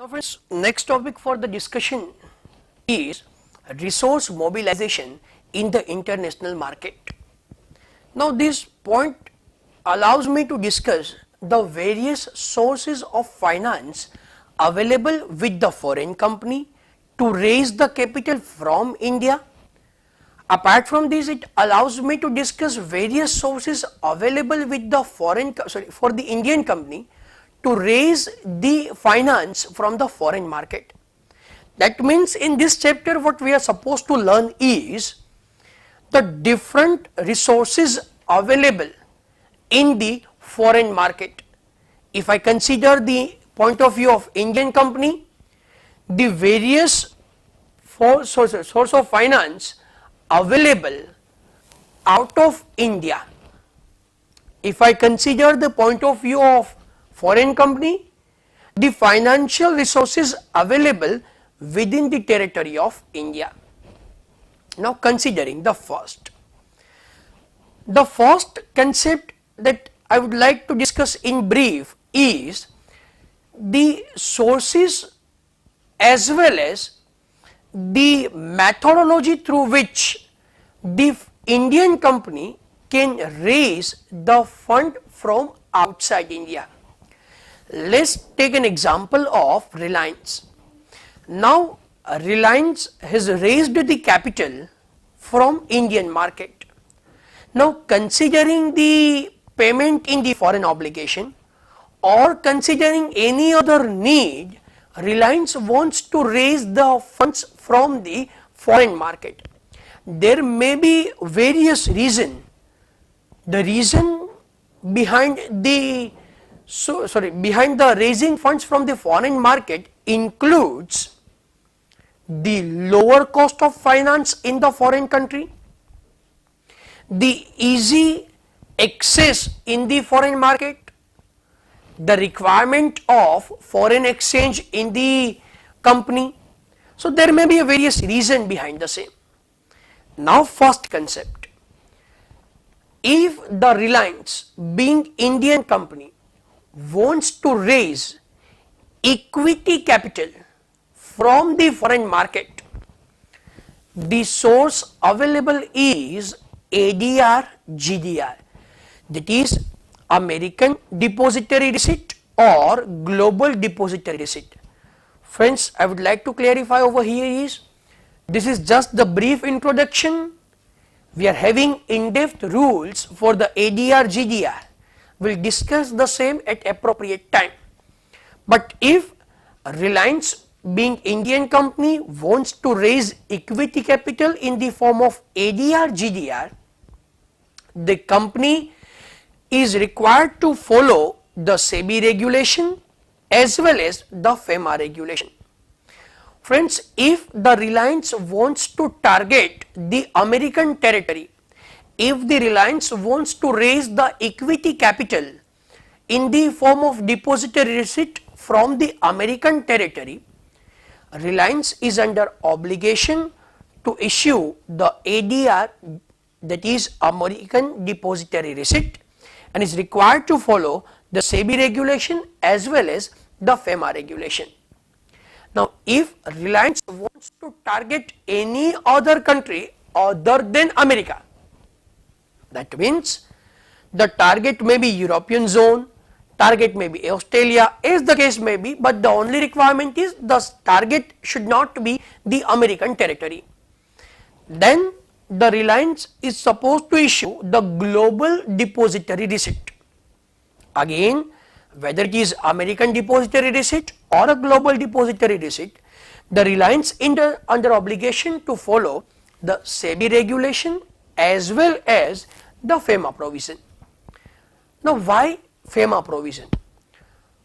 Now friends, next topic for the discussion is resource mobilization in the international market. Now this point allows me to discuss the various sources of finance available with the foreign company to raise the capital from India. Apart from this, it allows me to discuss various sources available with the for the Indian company to raise the finance from the foreign market. That means in this chapter what we are supposed to learn is the different resources available in the foreign market. If I consider the point of view of Indian company, the various source of finance available out of India. If I consider the point of view of foreign company, the financial resources available within the territory of India. Now considering the first concept that I would like to discuss in brief is the sources as well as the methodology through which the Indian company can raise the fund from outside India. Let's take an example of Reliance. Now Reliance has raised the capital from Indian market. Now considering the payment in the foreign obligation or considering any other need, Reliance wants to raise the funds from the foreign market. There may be various reasons. The reason behind the raising funds from the foreign market includes the lower cost of finance in the foreign country, the easy access in the foreign market, the requirement of foreign exchange in the company. So there may be a various reason behind the same. Now first concept, if the Reliance being Indian company wants to raise equity capital from the foreign market, the source available is ADR GDR, that is American Depository Receipt or Global Depository Receipt. Friends, I would like to clarify over here is, this is just the brief introduction. We are having in-depth rules for the ADR GDR. We will discuss the same at appropriate time. But if Reliance being Indian company wants to raise equity capital in the form of ADR GDR, the company is required to follow the SEBI regulation as well as the FEMA regulation. Friends, if the Reliance wants to target the American territory, if the Reliance wants to raise the equity capital in the form of depository receipt from the American territory, Reliance is under obligation to issue the ADR, that is American Depository Receipt, and is required to follow the SEBI regulation as well as the FEMA regulation. Now if Reliance wants to target any other country other than America, that means the target may be European zone, target may be Australia, as the case may be, but the only requirement is the target should not be the American territory. Then the Reliance is supposed to issue the Global Depository Receipt. Again, whether it is American Depository Receipt or a Global Depository Receipt, the Reliance is under obligation to follow the SEBI regulation as well as the FEMA provision. Now why FEMA provision?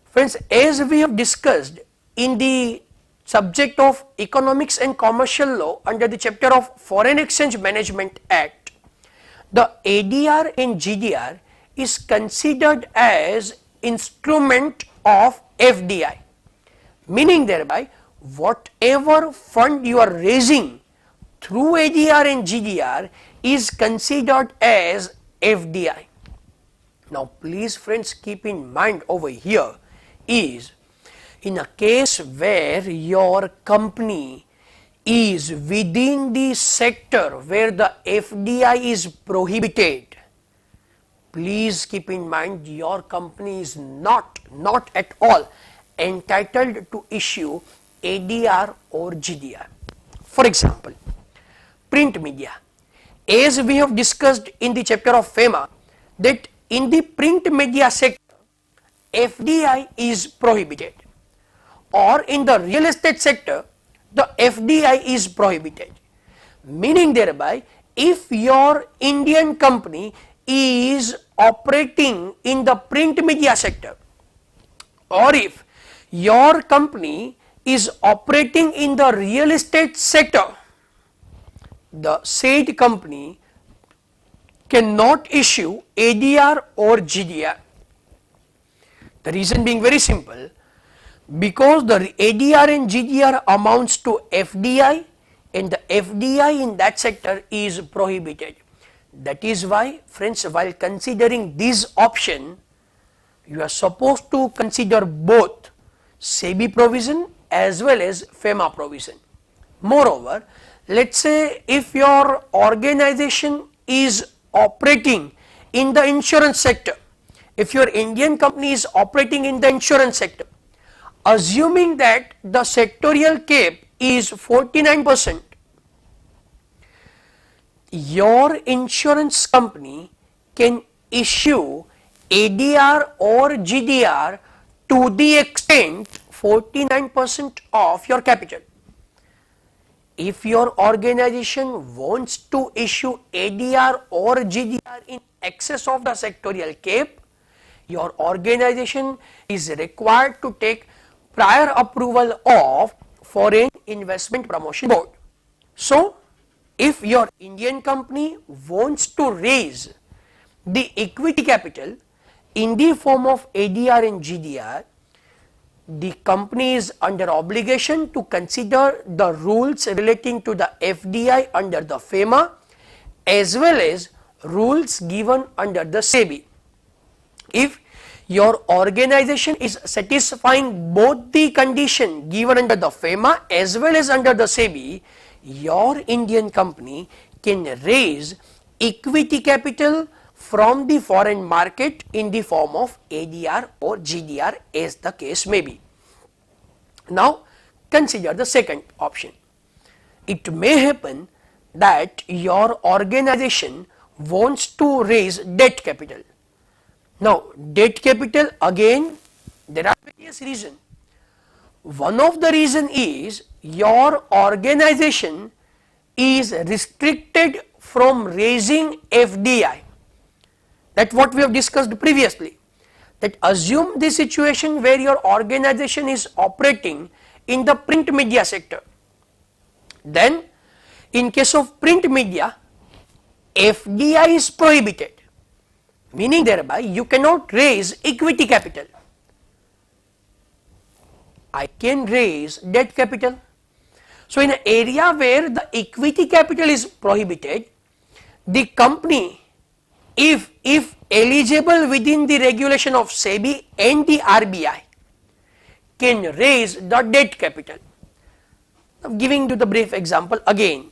Friends, as we have discussed in the subject of Economics and Commercial Law under the chapter of Foreign Exchange Management Act, the ADR and GDR is considered as instrument of FDI, meaning thereby whatever fund you are raising through ADR and GDR is considered as FDI. Now please friends, keep in mind over here is in a case where your company is within the sector where the FDI is prohibited, please keep in mind your company is not at all entitled to issue ADR or GDR. For example, print media. As we have discussed in the chapter of FEMA, that in the print media sector, FDI is prohibited, or in the real estate sector, the FDI is prohibited. Meaning thereby, if your Indian company is operating in the print media sector, or if your company is operating in the real estate sector, the said company cannot issue ADR or GDR. The reason being very simple, because the ADR and GDR amounts to FDI, and the FDI in that sector is prohibited. That is why, friends, while considering this option, you are supposed to consider both SEBI provision as well as FEMA provision. Moreover, let's say if your organization is operating in the insurance sector, if your Indian company is operating in the insurance sector, assuming that the sectorial cap is 49%, your insurance company can issue ADR or GDR to the extent 49% of your capital. If your organization wants to issue ADR or GDR in excess of the sectorial cap, your organization is required to take prior approval of Foreign Investment Promotion Board. So, if your Indian company wants to raise the equity capital in the form of ADR and GDR, the company is under obligation to consider the rules relating to the FDI under the FEMA as well as rules given under the SEBI. If your organization is satisfying both the condition given under the FEMA as well as under the SEBI, your Indian company can raise equity capital from the foreign market in the form of ADR or GDR as the case may be. Now, consider the second option. It may happen that your organization wants to raise debt capital. Now, debt capital, again, there are various reasons. One of the reasons is your organization is restricted from raising FDI. That's what we have discussed previously. That assume the situation where your organization is operating in the print media sector. Then, in case of print media, FDI is prohibited, meaning thereby you cannot raise equity capital. I can raise debt capital. So, in an area where the equity capital is prohibited, the company, if eligible within the regulation of SEBI and the RBI, can raise the debt capital. Now, giving to the brief example again,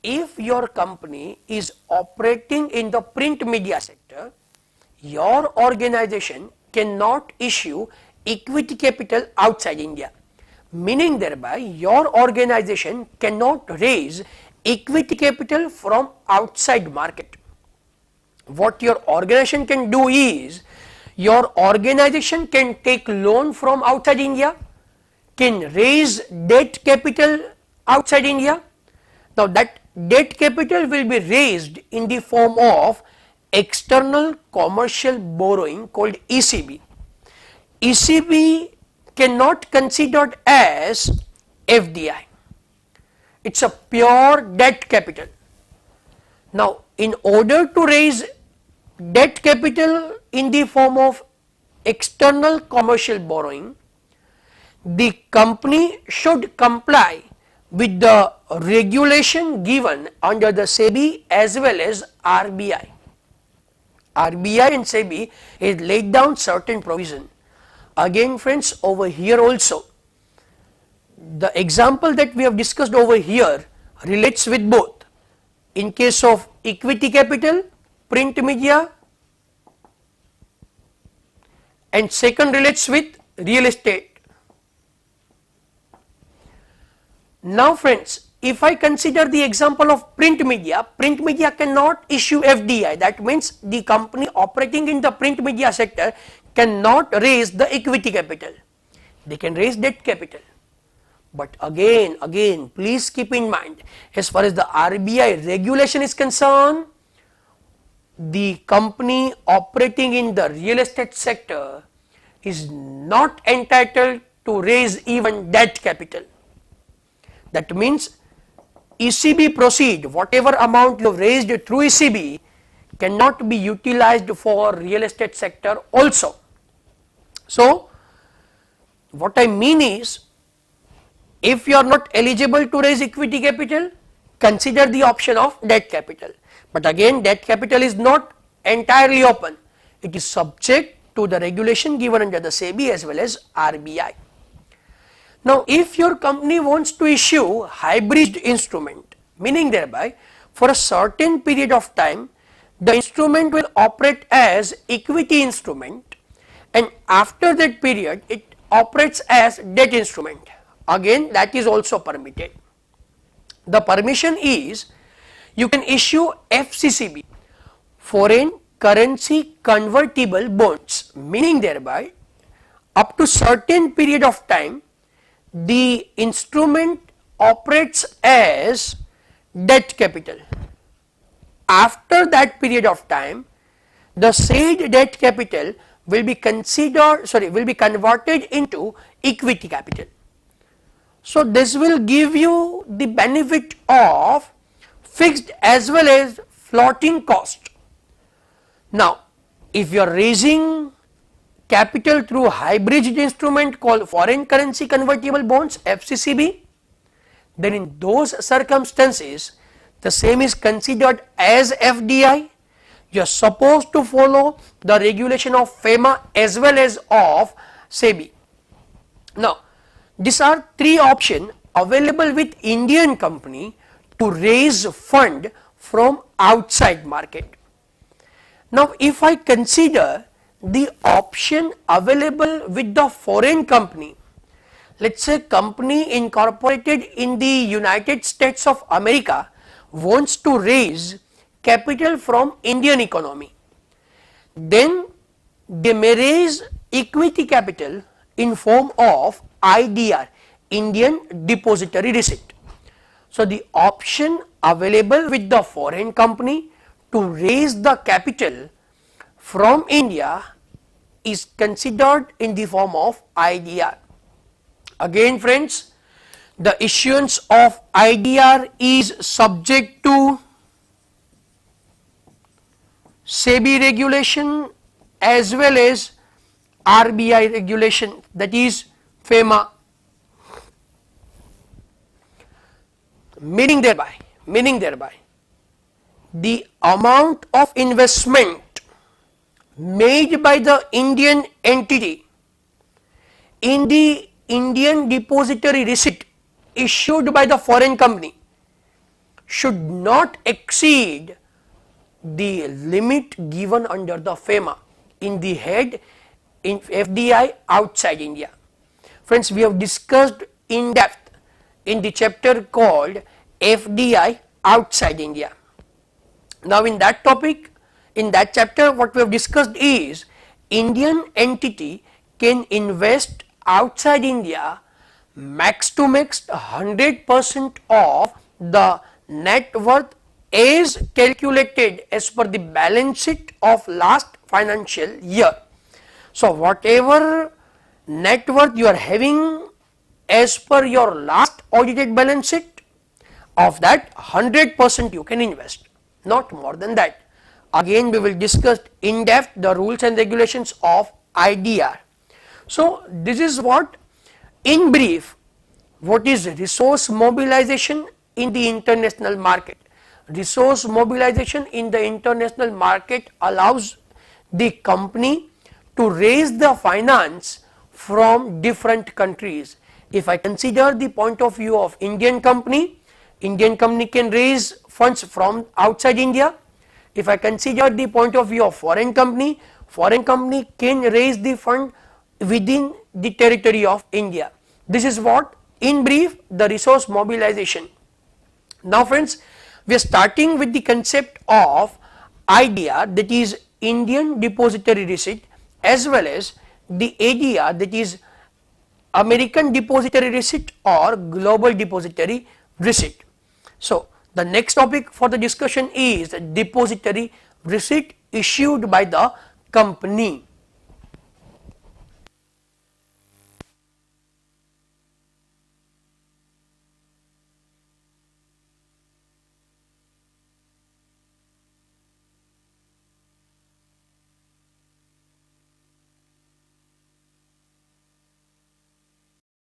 if your company is operating in the print media sector, your organization cannot issue equity capital outside India, meaning thereby your organization cannot raise equity capital from outside market. What your organization can do is, your organization can take loan from outside India, can raise debt capital outside India. Now, that debt capital will be raised in the form of external commercial borrowing called ECB. ECB cannot considered as FDI. It's a pure debt capital. Now, in order to raise debt capital in the form of external commercial borrowing, the company should comply with the regulation given under the SEBI as well as RBI. RBI and SEBI has laid down certain provision. Again friends, over here also, the example that we have discussed over here relates with both. In case of equity capital, print media, and second relates with real estate. Now friends, if I consider the example of print media cannot issue FDI. That means the company operating in the print media sector cannot raise the equity capital. They can raise debt capital. But again, please keep in mind, as far as the RBI regulation is concerned, the company operating in the real estate sector is not entitled to raise even debt capital. That means ECB proceed, whatever amount you have raised through ECB cannot be utilized for real estate sector also. So, what I mean is, if you are not eligible to raise equity capital, consider the option of debt capital. But again, debt capital is not entirely open. It is subject to the regulation given under the SEBI as well as RBI. Now, if your company wants to issue hybrid instrument, meaning thereby for a certain period of time, the instrument will operate as equity instrument, and after that period it operates as debt instrument. Again, that is also permitted. The permission is, you can issue FCCB, foreign currency convertible bonds, meaning thereby up to certain period of time the instrument operates as debt capital. After that period of time, the said debt capital will be converted into equity capital. So, this will give you the benefit of fixed as well as floating cost. Now, if you are raising capital through hybrid instrument called foreign currency convertible bonds, FCCB, then in those circumstances the same is considered as FDI. You are supposed to follow the regulation of FEMA as well as of SEBI. Now, these are three options available with Indian company to raise fund from outside market. Now, if I consider the option available with the foreign company, let's say company incorporated in the United States of America wants to raise capital from Indian economy, then they may raise equity capital in form of IDR, Indian Depository Receipt. So, the option available with the foreign company to raise the capital from India is considered in the form of IDR. Again friends, the issuance of IDR is subject to SEBI regulation as well as RBI regulation, that is FEMA. Meaning thereby, the amount of investment made by the Indian entity in the Indian Depository Receipt issued by the foreign company should not exceed the limit given under the FEMA in the head in FDI outside India. Friends, we have discussed in depth in the chapter called FDI outside India. Now, in that topic, in that chapter, what we have discussed is Indian entity can invest outside India max to max 100% of the net worth as calculated as per the balance sheet of last financial year. So, whatever net worth you are having as per your last audited balance sheet, of that 100% you can invest, not more than that. Again, we will discuss in depth the rules and regulations of IDR. So, this is what in brief what is resource mobilization in the international market. Resource mobilization in the international market allows the company to raise the finance from different countries. If I consider the point of view of Indian company can raise funds from outside India. If I consider the point of view of foreign company can raise the fund within the territory of India. This is what in brief the resource mobilization. Now friends, we are starting with the concept of idea, that is Indian depository receipt, as well as the idea, that is American depository receipt or global depository receipt. So the next topic for the discussion is depository receipt issued by the company.